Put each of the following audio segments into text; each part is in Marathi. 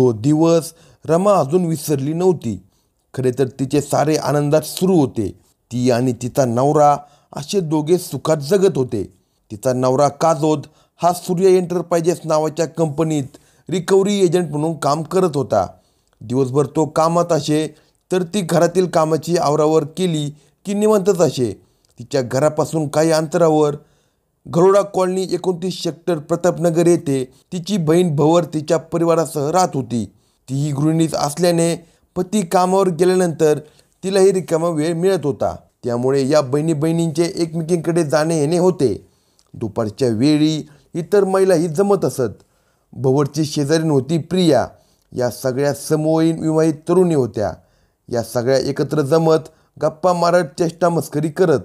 तो दिवस रमा अजून विसरली नव्हती. खरे तर तिचे सारे आनंदात सुरू होते. ती आणि तिचा नवरा असे दोघे सुखात जगत होते. तिचा नवरा काजोद हा सूर्य एंटरप्राइजेस नावाच्या कंपनीत रिकव्हरी एजंट म्हणून काम करत होता. दिवसभर तो कामात असे तर ती घरातील कामाची आवरावर केली की निवांतच असे. तिच्या घरापासून काही अंतरावर गरोडा कॉलनी 29 सेक्टर प्रतापनगर येथे तिची बहीण भवर तिच्या परिवारासह राहत होती. तीही गृहिणीच असल्याने पती कामावर गेल्यानंतर तिलाही रिकामा वेळ मिळत होता. त्यामुळे या बहिणींचे एकमेकींकडे जाणे येणे होते. दुपारच्या वेळी इतर महिलाही जमत असत. भवरची शेजारीण होती प्रिया. या सगळ्या समवयीन विवाहित तरुणी होत्या. या सगळ्या एकत्र जमत गप्पा मारत चेष्टा मस्करी करत.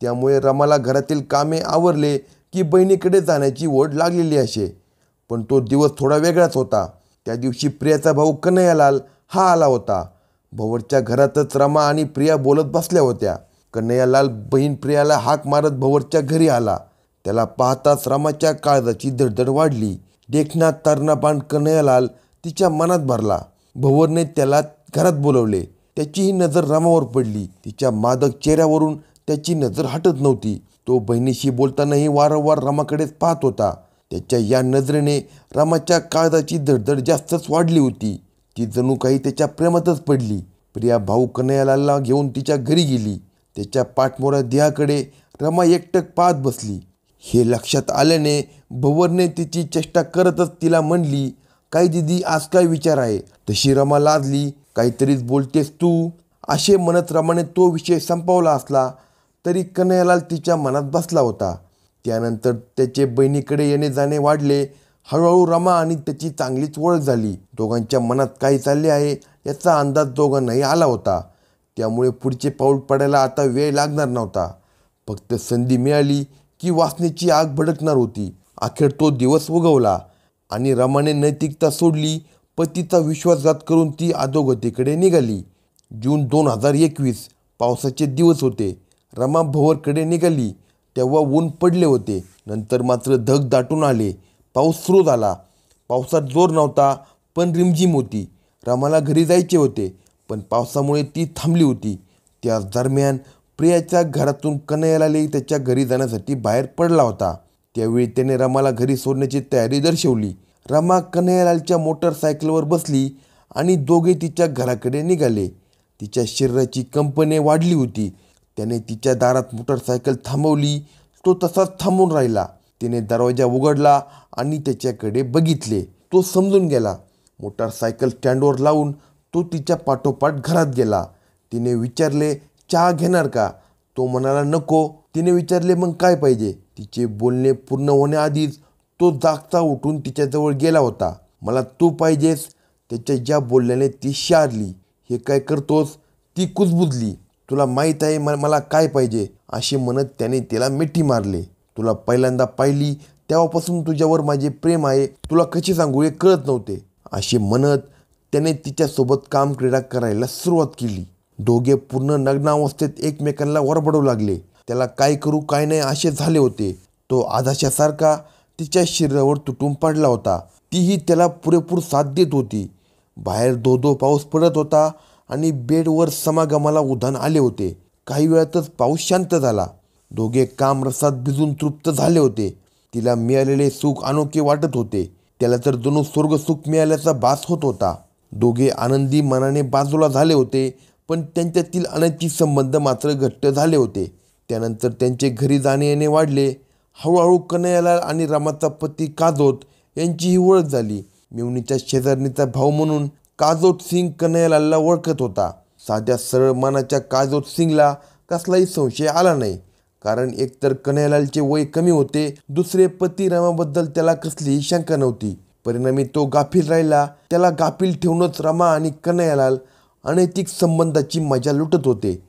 त्यामुळे रमाला घरातील कामे आवरले की बहिणीकडे जाण्याची ओढ लागलेली असे. पण तो दिवस थोडा वेगळाच होता. त्या दिवशी प्रियाचा भाऊ कन्हैयालाल हा आला होता. भवरच्या घरातच रमा आणि प्रिया बोलत बसल्या होत्या. कन्हैयालाल बहीण प्रियाला हाक मारत भवरच्या घरी आला. त्याला पाहताच रमाच्या काळजाची धडधड वाढली. देखना तर्नाबाण कन्हैयालाल तिच्या मनात भरला. भवरने त्याला घरात बोलवले. त्याचीही नजर रमावर पडली. तिच्या मादक चेहऱ्यावरून त्याची नजर हटत नव्हती. तो बहिणीशी बोलतानाही वारंवार रमाकडेच पाहत होता. त्याच्या या नजरेने रमाच्या काळजाची धडधड जास्तच वाढली होती. ती जणू काही त्याच्या प्रेमातच पडली. प्रिया भाऊ कन्हैयालालला घेऊन तिच्या घरी गेली. त्याच्या पाठमोऱ्या देहाकडे रमा एकटक पाहत बसली. हे लक्षात आल्याने भवरने तिची चेष्टा करतच तिला म्हणली, "काय दीदी, आज काय विचार आहे?" तशी रमा लाजली. "काहीतरीच बोलतेस तू." असे म्हणत रमाने तो विषय संपवला असला तरी कन्हैयालाल तिच्या मनात बसला होता. त्यानंतर त्याचे बहिणीकडे येणे जाणे वाढले. हळूहळू रमा आणि त्याची चांगलीच ओळख झाली. दोघांच्या मनात काय चालले आहे याचा अंदाज दोघांनाही आला होता. त्यामुळे पुढचे पाऊल पडायला आता वेळ लागणार नव्हता. फक्त संधी मिळाली की वासनेची आग भडकणार होती. अखेर तो दिवस उगवला आणि रमाने नैतिकता सोडली. पतीचा विश्वासघात करून ती अधोगतीकडे निघाली. जून 2021 पावसाचे दिवस होते. रमा भवरकडे निघाली तेव्हा ऊन पडले होते. नंतर मात्र ढग दाटून आले. पाऊस सुरू झाला. पावसात जोर नव्हता पण रिमझिम होती. रमाला घरी जायचे होते पण पावसामुळे ती थांबली होती. त्याच दरम्यान प्रियाच्या घरातून कन्हैयालालही त्याच्या घरी जाण्यासाठी बाहेर पडला होता. त्यावेळी त्याने रमाला घरी सोडण्याची तयारी दर्शवली. रमा कन्हैयालालच्या मोटरसायकलवर बसली आणि दोघे तिच्या घराकडे निघाले. तिच्या शरीराची कंपने वाढली होती. त्याने तिच्या दारात मोटरसायकल थांबवली. तो तसाच थांबून राहिला. तिने दरवाजा उघडला आणि त्याच्याकडे बघितले. तो समजून गेला. मोटरसायकल स्टँडवर लावून तो तिच्या पाठोपाठ घरात गेला. तिने विचारले, "चहा घेणार का?" तो म्हणाला, "नको." तिने विचारले, "मग काय पाहिजे?" तिचे बोलणे पूर्ण होण्याआधीच तो जागता उठून तिच्याजवळ गेला होता. "मला तू पाहिजेस." त्याच्या या बोलण्याने ती शारली. "हे काय करतोस?" ती कुजबुजली. "तुला माहीत आहे मला काय पाहिजे." असे म्हणत त्याने तिला मिठी मारले. "तुला पहिल्यांदा पाहिली तेव्हापासून तुझ्यावर माझे प्रेम आहे. तुला कशी सांगू हे कळत नव्हते." असे म्हणत त्याने तिच्यासोबत कामक्रीडा करायला सुरुवात केली. दोघे पूर्ण नग्नावस्थेत एकमेकांना वरबडू लागले. त्याला काय करू काय नाही असे झाले होते. तो आधाशासारखा तिच्या शरीरावर तुटून पडला होता. तीही त्याला पुरेपूर साथ देत होती. बाहेर धो पाऊस पडत होता आणि बेडवर समागमाला उधाण आले होते. काही वेळातच पाऊस शांत झाला. दोघे कामरसात भिजून तृप्त झाले होते. तिला मिळालेले सुख अनोखे वाटत होते. त्याला तर जणू स्वर्गसुख मिळाल्याचा भास होत होता. दोघे आनंदी मनाने बाजूला झाले होते पण त्यांच्यातील अनैतिक संबंध मात्र घट्ट झाले होते. त्यानंतर त्यांचे घरी जाणे येणे वाढले. हळूहळू कन्हैयालाल आणि रमाचा पती काजोत यांचीही ओळख झाली. मेवणीच्या शेजारणीचा भाऊ म्हणून काजोत सिंग कन्हैयालालला ओळखत होता. साध्या सरळ मनाच्या काजोत सिंगला कसलाही संशय आला नाही. कारण एकतर कन्हैयालालचे वय कमी होते. दुसरे पती रमाबद्दल त्याला कसलीही शंका नव्हती. परिणामी तो गाफील राहिला. त्याला गाफील ठेवूनच रमा आणि कन्हैयालाल अनैतिक संबंधाची मजा लुटत होते.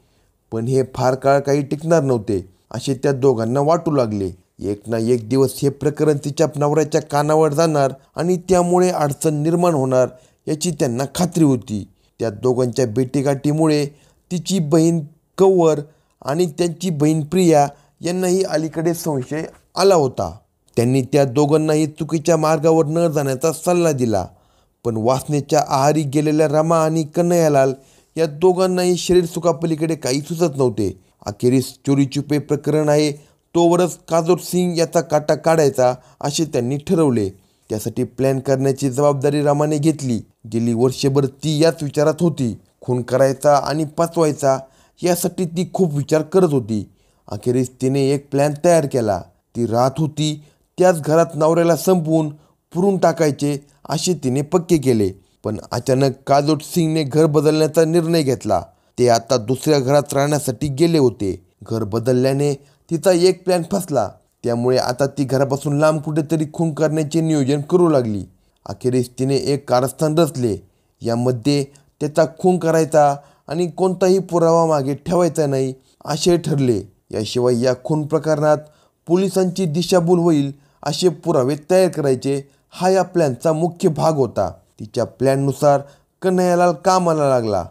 पण हे फार काळ काही टिकणार नव्हते असे त्या दोघांना वाटू लागले. एक ना एक दिवस हे प्रकरण तिच्या नवऱ्याच्या कानावर जाणार आणि त्यामुळे अडचण निर्माण होणार याची त्यांना खात्री होती. त्या दोघांच्या भेटीगाठीमुळे तिची बहीण कौवर आणि त्यांची बहीण प्रिया यांनाही अलीकडे संशय आला होता. त्यांनी त्या दोघांनाही चुकीच्या मार्गावर न जाण्याचा सल्ला दिला. पण वासनेच्या आहारी गेलेल्या रमा आणि कन्हैयालाल या दोघांनाही शरीर सुखापलीकडे काही सुचत नव्हते. अखेरीस चोरी प्रकरण आहे तोवरच काजोर सिंग याचा काटा काढायचा असे त्यांनी ठरवले. त्यासाठी प्लॅन करण्याची जबाबदारी रमाने घेतली. गेली वर्षभर ती याच विचारात होती. खून करायचा आणि पाचवायचा यासाठी ती खूप विचार करत होती. अखेरीस तिने एक प्लॅन तयार केला. ती राहत होती त्याच घरात नवऱ्याला संपवून पुरून टाकायचे असे तिने पक्के केले. पण अचानक काजोर सिंगने घर बदलण्याचा निर्णय घेतला. ते आता दुसऱ्या घरात राहण्यासाठी गेले होते. घर बदलल्याने तिचा एक प्लॅन फसला. त्यामुळे आता ती घरापासून लांब कुठेतरी खून करण्याचे नियोजन करू लागली. अखेरीस तिने एक कारस्थान रचले. यामध्ये त्याचा खून करायचा आणि कोणताही पुरावा मागे ठेवायचा नाही असे ठरले. याशिवाय या खून प्रकरणात पोलिसांची दिशाभूल होईल असे पुरावे तयार करायचे हा या प्लॅनचा मुख्य भाग होता. तिच्या प्लॅननुसार कन्हैयालाल कामाला लागला.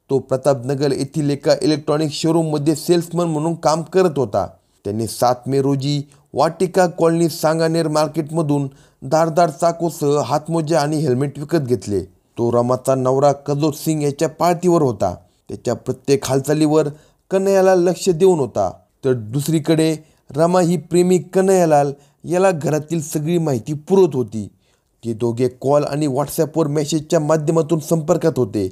तो प्रतापनगर येथील एका इलेक्ट्रॉनिक शोरूममध्ये सेल्समन म्हणून काम करत होता. त्याने 7 मे रोजी वाटिका कॉलनी सांगानेर मार्केटमधून धारदार चाकूसह हातमोजे आणि हेल्मेट विकत घेतले. तो रमाचा नवरा काजोर सिंग याच्या पाळतीवर होता. त्याच्या प्रत्येक हालचालीवर कन्हैयालाल लक्ष देऊन होता. तर दुसरीकडे रमा ही प्रेमी कन्हैयालाल याला घरातील सगळी माहिती पुरवत होती. ते दोघे कॉल आणि व्हॉट्सॲपवर मेसेजच्या माध्यमातून संपर्कात होते.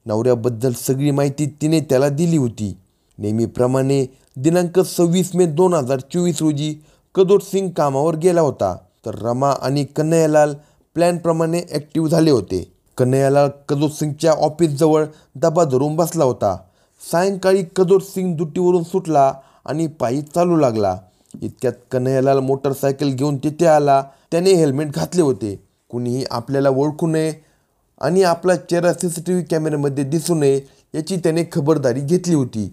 नवऱ्याबद्दल सगळी माहिती तिने त्याला दिली होती. नेहमीप्रमाणे दिनांक 26 मे 2024 रोजी काजोर सिंग कामावर गेला होता. तर रमा आणि कन्हैयालाल प्लॅनप्रमाणे ॲक्टिव्ह झाले होते. कन्हैयालाल काजोर सिंगच्या ऑफिसजवळ डबा धरून बसला होता. सायंकाळी काजोर सिंग ड्युटीवरून सुटला आणि पायी चालू लागला. इतक्यात कन्हैयालाल मोटरसायकल घेऊन तिथे आला. त्याने हेल्मेट घातले होते. कुणीही आपल्याला ओळखू नये आणि आपला चेहरा CCTV कॅमेऱ्यामध्ये दिसू नये याची त्याने खबरदारी घेतली होती.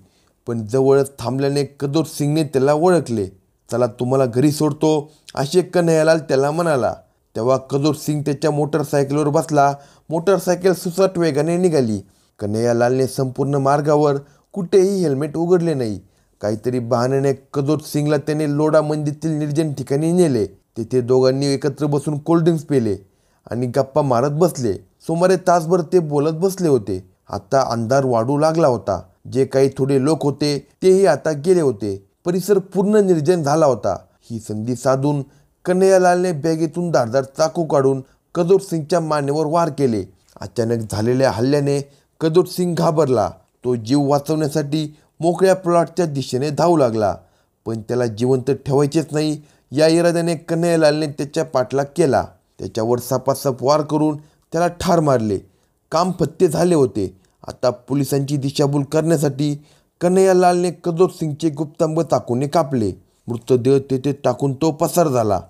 पण जवळच थांबल्याने काजोर सिंगने त्याला ओळखले. चला तुम्हाला घरी सोडतो असे कन्हैयालाल त्याला म्हणाला. तेव्हा काजोर सिंग त्याच्या मोटरसायकलवर बसला. मोटरसायकल सुसाट वेगाने निघाली. कन्हैयालालने संपूर्ण मार्गावर कुठेही हेल्मेट उघडले नाही. काहीतरी बहाण्याने काजोर सिंगला त्याने लोढा मंदीतील निर्जन ठिकाणी नेले. तिथे दोघांनी एकत्र बसून कोल्ड्रिंक्स पेले आणि गप्पा मारत बसले. सुमारे तासभर ते बोलत बसले होते. आता अंधार वाढू लागला होता. जे काही थोडे लोक होते तेही आता गेले होते. परिसर पूर्ण निर्जन झाला होता. ही संधी साधून कन्हैयालालने बॅगेतून धारदार चाकू काढून काजोर सिंगच्या मानेवर वार केले. अचानक झालेल्या हल्ल्याने काजोर सिंग घाबरला. तो जीव वाचवण्यासाठी मोकळ्या प्लॉटच्या दिशेने धावू लागला. पण त्याला जिवंत ठेवायचेच नाही या इराद्याने कन्हैयालालने त्याच्या पाठलाग केला. त्याच्यावर सपासप वार करून त्याला ठार मारले. काम फत्ते झाले होते. आता पोलिसांची दिशाभूल करण्यासाठी कन्हैयालालने काजोर सिंगचे गुप्तांग चाकूने कापले. मृतदेह तेथे टाकून तो पसार झाला.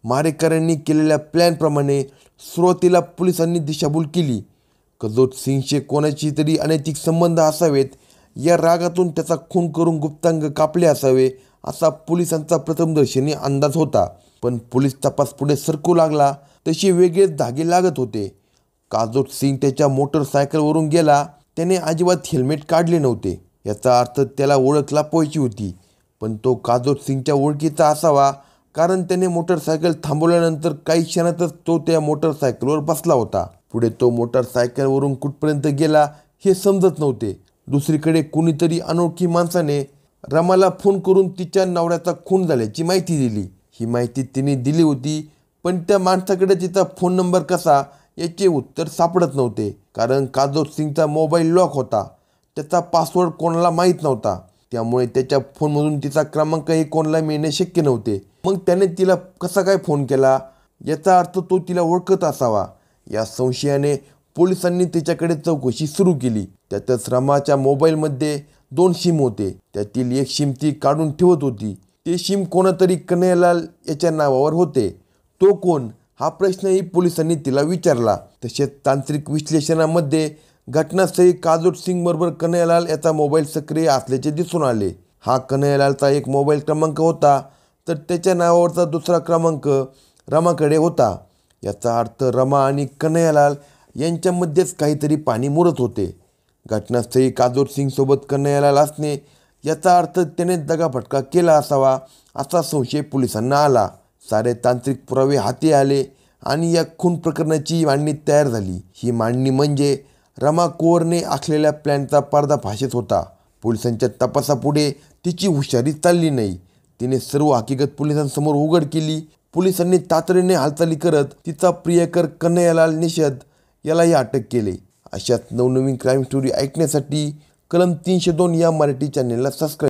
मारेकऱ्यांनी केलेल्या प्लॅनप्रमाणे सुरुवातीला पोलिसांनी दिशाभूल केली. काजोर सिंगचे कोणाची तरी अनैतिक संबंध असावेत या रागातून त्याचा खून करून गुप्तांग कापले असावे असा पोलिसांचा प्रथमदर्शनी अंदाज होता. पण पोलीस तपास पुढे सरकू लागला तसे वेगळेच धागे लागत होते. काजोर सिंग त्याच्या मोटरसायकलवरून गेला. त्याने अजिबात हेल्मेट काढले नव्हते. याचा अर्थ त्याला ओळख लपवायची होती. पण तो काजोर सिंगच्या ओळखीचा असावा कारण त्याने मोटरसायकल थांबवल्यानंतर काही क्षणातच तो त्या मोटरसायकलवर बसला होता. पुढे तो मोटरसायकलवरून कुठपर्यंत गेला हे समजत नव्हते. दुसरीकडे कुणीतरी अनोळखी माणसाने रमाला फोन करून तिच्या नवऱ्याचा खून झाल्याची माहिती दिली. ही माहिती तिने दिली होती पण त्या माणसाकडे तिचा फोन नंबर कसा याचे उत्तर सापडत नव्हते. कारण काजोर सिंगचा मोबाईल लॉक होता. त्याचा पासवर्ड कोणाला माहीत नव्हता. त्यामुळे त्याच्या फोनमधून तिचा क्रमांकही कोणाला मिळणे शक्य नव्हते. मग त्याने तिला कसा काय फोन केला याचा अर्थ तो तिला ओळखत असावा. या संशयाने पोलिसांनी तिच्याकडे चौकशी सुरू केली. त्यातच रमाच्या मोबाईलमध्ये 2 सिम होते. त्यातील एक सिम ती काढून ठेवत होती. ते सिम कोणातरी कन्हैयालाल याच्या नावावर होते. तो कोण हा प्रश्नही पोलिसांनी तिला विचारला. तसेच तांत्रिक विश्लेषणामध्ये घटनास्थळी काजोर सिंगबरोबर कन्हैयालाल याचा मोबाईल सक्रिय असल्याचे दिसून आले. हा कन्हैयालालचा एक मोबाईल क्रमांक होता तर त्याच्या नावावरचा दुसरा क्रमांक रमाकडे होता. याचा अर्थ रमा आणि कन्हैयालाल यांच्यामध्येच काहीतरी पाणी मुरत होते. घटनास्थळी काजोर सिंगसोबत कन्हैयालाल असणे याचा अर्थ त्याने दगाफटका केला असावा असा संशय पोलिसांना आला. सारे तांत्रिक पुरावे हाती आले आणि या खून प्रकरणाची मांडणी तयार झाली. ही मांडणी म्हणजे रमा कोरने आखलेल्या प्लॅनचा पर्दाफाशच होता. पोलिसांच्या तपासापुढे तिची हुशारी चालली नाही. तिने सर्व हकीकत पोलिसांसमोर उघड केली. पोलिसांनी तातडीने हालचाली करत तिचा प्रियकर कन्हैयालाल निषद यालाही अटक केले. अशाच नवनवीन क्राईम स्टोरी ऐकण्यासाठी कलम 302 या मराठी चॅनेलला सबस्क्राईब